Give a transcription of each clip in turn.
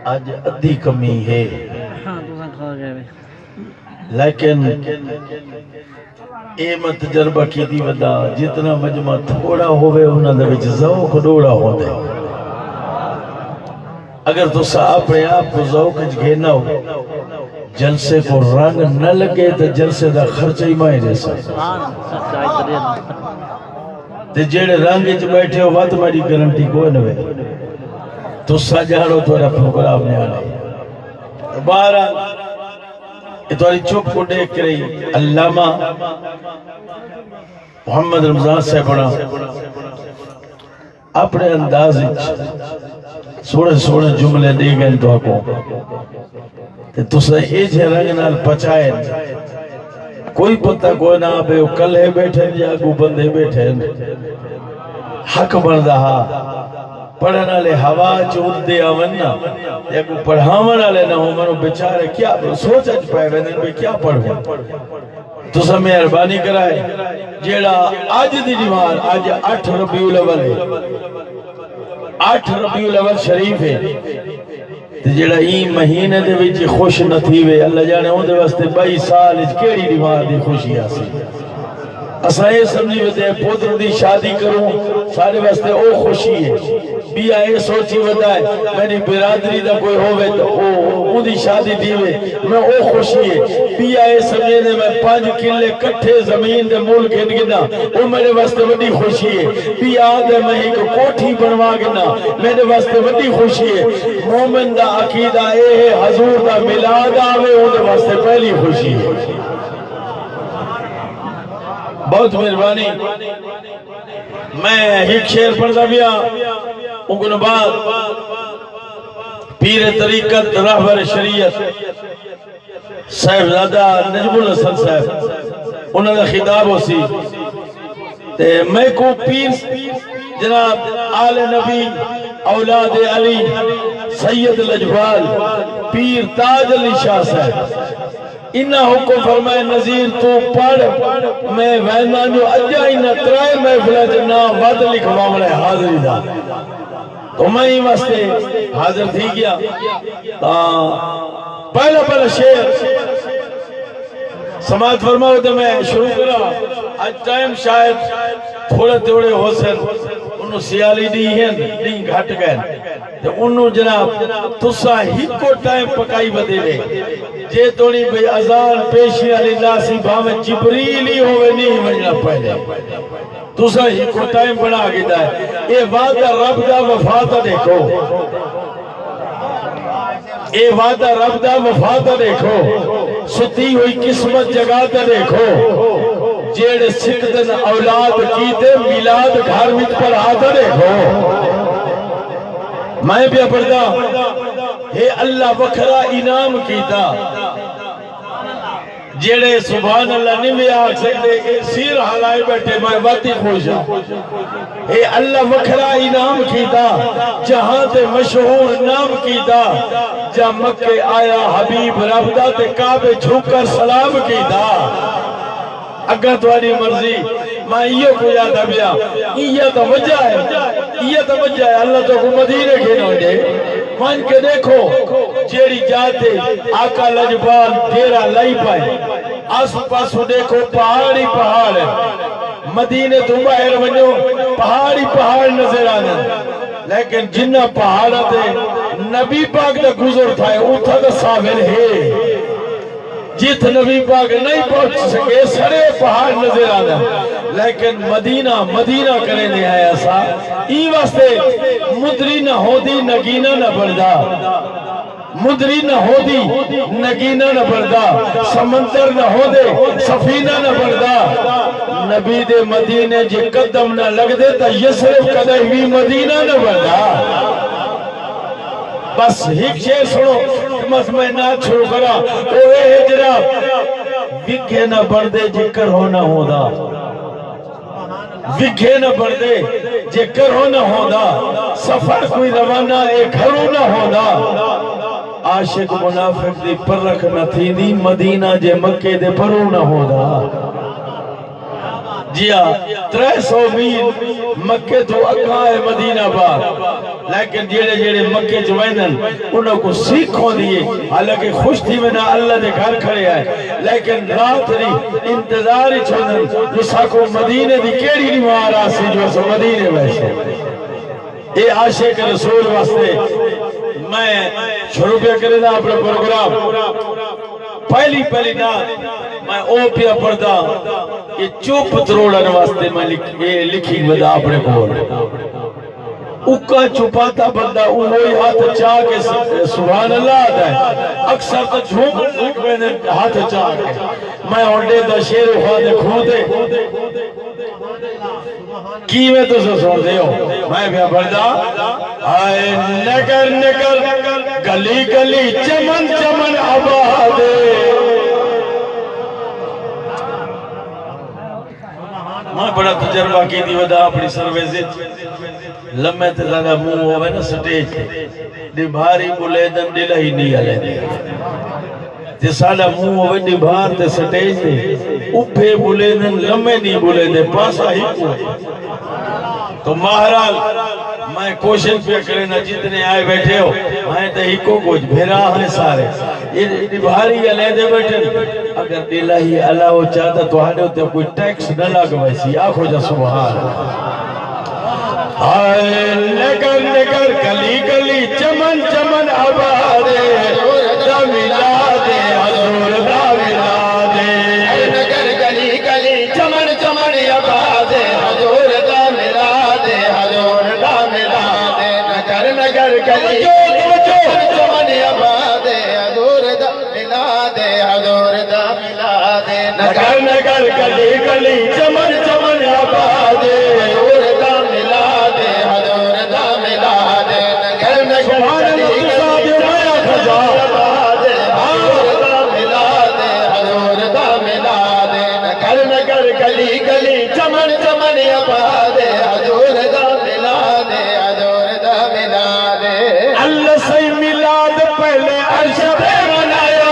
آج ادھی کمی ہے لیکن اے میں تجربہ کی دی ودا جتنا مجمع تھوڑا ہوئے انہاں دے وچ ذوق ڈوڑا ہوندے اگر تو اپنے آپ کو ذوق گھینا ہو جلسے کو رنگ نہ لگے تو جلسے دا خرچہ ہی مائے جیسا تے جیڑے رنگ اچ بیٹھے ہو وقت میری گارنٹی کوئی نوے تو سجاڑو تو رہا پروگرام نے آنے بارہ اتواری چپ کو دیکھ رہی علامہ محمد رمضان سے بڑا اپنے انداز سوڑے سوڑے جملے دے گئے تو آکو تو سا ایج ہے رنگ نال پچائے کوئی پتہ کوئی نہ آبے کل ہے بیٹھے یا کو بندے بیٹھے حق بردہ پڑھنا لے ہوا چود دے آوننا یا کو پڑھاونا لے نہ ہو منو بچارے کیا سوچ اچ پائے ویدن بھی کیا پڑھو تو سا مہربانی کرائے جیڑا آج دی دیوار آج 8 ربیع الاول ہے 8 ربیع الاول شریف ہے جیڑا این مہینے دے وچ خوش نہ تھی وے اللہ جانے ہوں دے واسطے 22 سال اچ کیڑی دیوار دی خوشی آسی اساں یہ سمجھی وے پوتر دی شادی کروں سارے واسطے او خوشی ہے بیا اے سوچی ودائے میری برادری دا کوئی ہوئے تو او دی شادی دیوے میں او خوشی ہے بیا اے سمجھے دے میں 5 کلے کٹھے زمین دے مول گن گنا او میرے واسطے وڈی خوشی ہے بیا دے میں ایک کوٹھی بنوا گنا میرے واسطے وڈی خوشی ہے مومن دا عقیدہ اے ہے حضور دا ملاد آوے او دے واسطے پہلی خوشی ہے بہت مہربانی میں ایک شعر پڑھتا بیا انکن بعد پیر طریقت رہبر شریعت صاحبزادہ نجم الحسن صاحب انہوں نے خطاب ہو سی میں کو پیر جناب آل نبی اولاد علی سید لجبال پیر تاج علی شاہ صاحب انہا حکم فرمائے نظیر تو پڑھ میں وینا جو اجا ہی نہ ترائے میں فلا جنا ود لکھوا ملے حاضری دا تو میں ہی واسطے حاضر تھی گیا پہلا شعر سماعت فرماؤ تو میں شروع کرا آج ٹائم شاید تھوڑے تھوڑے حسن انہوں سیالی دی ہیں نہیں گھٹ گئے تو انہوں جناب تسا ہی کو ٹائم پکائی بدے لے جے توڑی بھئی ازان پیشی علی ناسی بھامے جبریلی ہوئے نہیں مجھنا پہلے تسا ہی کو ٹائم بنا گیا ہے اے وعدہ رب دا وفادہ دیکھو اے وعدہ رب دا وفادہ دیکھو ستی ہوئی قسمت جگاتا دیکھو جیڑے سکتن اولاد کیتے میلاد گھر مت پر آتا دیکھو میں بھی پڑھتا ہے اللہ وکھرا انعام کیتا جیڑے سبحان اللہ نہیں بھی آگ سکتے سیر حلائے بیٹھے میں باتی خوشا اے اللہ وکھرا انعام کیتا جہاں تے مشہور نام کیتا جہاں مکہ آیا حبیب ربدہ تے کعبے جھک کر سلام کیتا اگر تمہاری مرضی میں یہ کو یاد آبیا یہ تو وجہ ہے اللہ تو کو مدینے کے نوڑے مان کے دیکھو جیڑی جاتے آقا لجبال ڈیرہ لائی پائے آس پاسو دیکھو پہاڑی پہاڑ ہے مدینے تو باہر ونجو پہاڑی نظر آنے لیکن جنہ پہاڑا تے نبی پاک دا گزر تھا اتھا دا ساول ہے جیت نبی پاک نہیں پہنچ سکے سرے پہاڑ نظر آنا لیکن مدینہ کرنے آیا سا ای واسطے مدری نہ ہو دی نگینہ نہ بڑھدا مدری نہ ہو دی نگینہ نہ بڑھدا سمندر نہ ہو دے سفینہ نہ بڑھدا نبی دے مدینے جے قدم نہ لگ دے تا یسرف قدر بھی مدینہ نہ بڑھدا بس ایک شے سنو بس میں نہ چھوڑ کرا اوے جناب وکھے نہ بڑھدے جکر ہونا ہودا وکھے نہ بڑھدے جکر ہونا ہودا سفر کوئی روانہ ایک گھروں نہ ہودا عاشق منافق دی پرکھ نہ تھی دی مدینہ جے مکے دے پروں نہ ہودا جیا 300 میل مکے تو اکھا ہے مدینہ بار لیکن جیڑے جیڑے مکے جو ویندن انہوں کو سیکھوں دیئے حالانکہ خوش تھی میں نہ اللہ دے گھر کھڑے آئے لیکن رات نہیں انتظاری چھوڑن جو ساکو مدینے دی کیڑی نہیں وہاں آسی جو سو مدینے ویسے اے عاشق رسول واسطے میں شروع پہ کرے دا اپنا پروگرام پہلی نات میں او پیا پڑھدا کہ چوپ تروڑن واسطے میں لکھی ودا اپنے کو اکا چھپاتا بندہ وہی ہاتھ چاہ کے سبحان اللہ آتا ہے اکثر تو جھوم لگ میں نے ہاتھ چاہ کے میں اونڈے دا شیر و خواہ کھوتے کی میں تو سن دے ہو میں بھی بردہ آئے نگر گلی گلی چمن چمن آبادے میں بڑا تجربہ کی دی ودا اپنی سرویزت لمحے تے زیادہ منہ ہوئے نا سٹیج دی بھاری بولے دن دل ہی نہیں آلے دے تے ساڑا منہ ہوئے دی بھار تے سٹیج دے اوپے بولے دن لمحے نہیں بولے دے پاسا ہی کو تو مہرال میں کوشش پہ کرے نا جتنے آئے بیٹھے ہو میں تے ہی کو کچھ بھیرا ہیں سارے یہ بھاری علیحدے بیٹھے اگر دلہی اللہ ہو چاہتا تو ہاڑے ہوتے کوئی ٹیکس نہ لگ ویسی آنکھو جا سبحان آئے نگر گلی گلی چمن چمن آبادے دا ملادے حضور دا ملادے نگر گلی گلی چمن چمن آبادے حضور دا ملادے حضور دا ملادے نگر گلی چمن آبادے حضور دا ملادے حضور دا ملادے نگر گلی گلی چمن چمن آبادے حضور دا ملادے حضور دا ملادے سبحان اللہ صاحب مایا خزا حضور دا ملادے حضور دا ملادے نگر گلی گلی چمن چمن آبادے حضور دا ملادے حضور دا ملادے اللہ سی ملاد پہلے عرش پہ منایا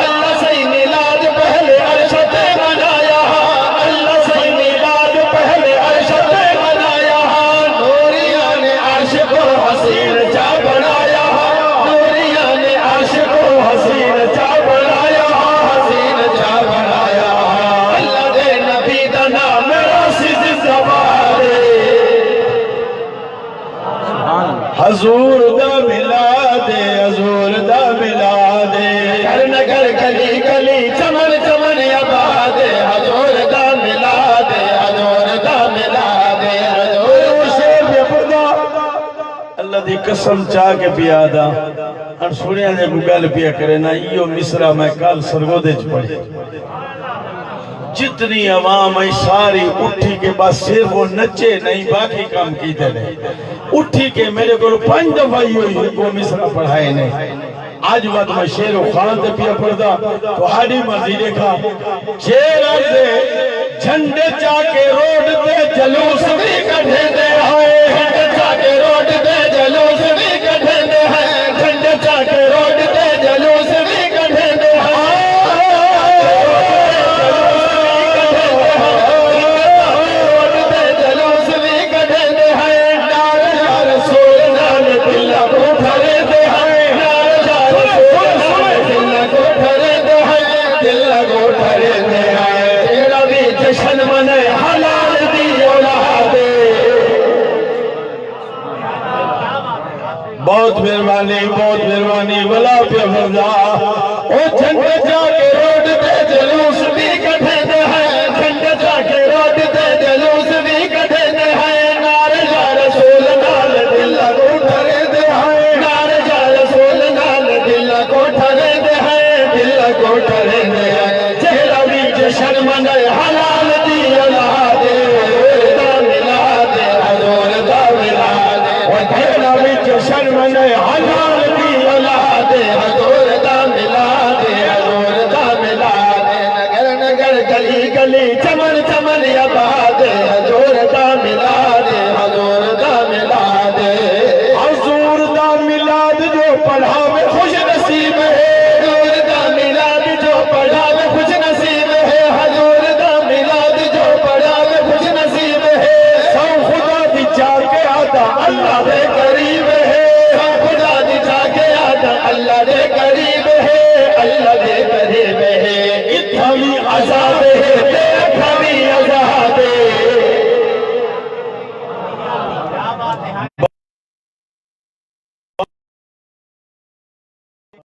اللہ سی ملاد پہلے عرش پہ منایا اللہ سی ملاد پہلے عرش پہ منایا نوریا نے عرش کو حسین چا بنایا نوریا نے عرش کو حسین چا بنایا حسین چا بنایا اللہ دے نبی دا نام راسی زبارے حضور دا ملادے حضور دا ملادے نگر گلی گلی چمن چمن آبادے حضور دا ملادے حضور دا ملادے حضور شیر بے پردہ اللہ دی قسم چاہ کے پیادا اور سنیا نے گل پیا کرے نا یہ مصرہ میں کال سرگودے چ پڑھی جتنی عوام ہے ساری اٹھی کے بعد صرف وہ نچے نہیں باقی کام کی دلے اٹھی کے میرے کو 5 دفعہ ہوئی وہ مصرہ پڑھائے نہیں آج بات میں شیر و خان تے پیا پڑھدا تو ہاڑی مرضی دیکھا شیر دے جھنڈے چا کے روڈ تے جلوس بھی کڈھے دے ہائے جھنڈے چا کے روڈ تے جلوس بھی کڈھے دے ہائے جھنڈے چا کے روڈ تے جلوس بھی کڈھے دے ہائے بہت مہربانی بلا پہ فرضا او جھنڈے جا کے روڈ تے جلوس بھی کٹھے دے ہیں جھنڈے جا کے روڈ تے جلوس بھی کٹھے دے ہیں نعرہ یا رسول نال دل کو ٹھرے دے ہیں نعرہ یا رسول نال دل کو ٹھرے دے ہیں دل کو ٹھرے دے ہیں چہرہ بھی جشن منے حلال دی اولاد دا ملادے حضور دا ملادے اور چہرہ بھی جشن منے حلال دی اولاد حضور دا ملادے حضور دا ملادے نگر گلی گلی چمن چمن آباد حضور دا ملادے حضور دا ملادے حضور دا ملاد جو پڑھاوے خوش نصیب ہے حضور دا ملاد جو پڑھاوے خوش نصیب ہے حضور دا ملاد جو پڑھاوے خوش نصیب ہے سو خدا دی چاہ کے آتا اللہ دے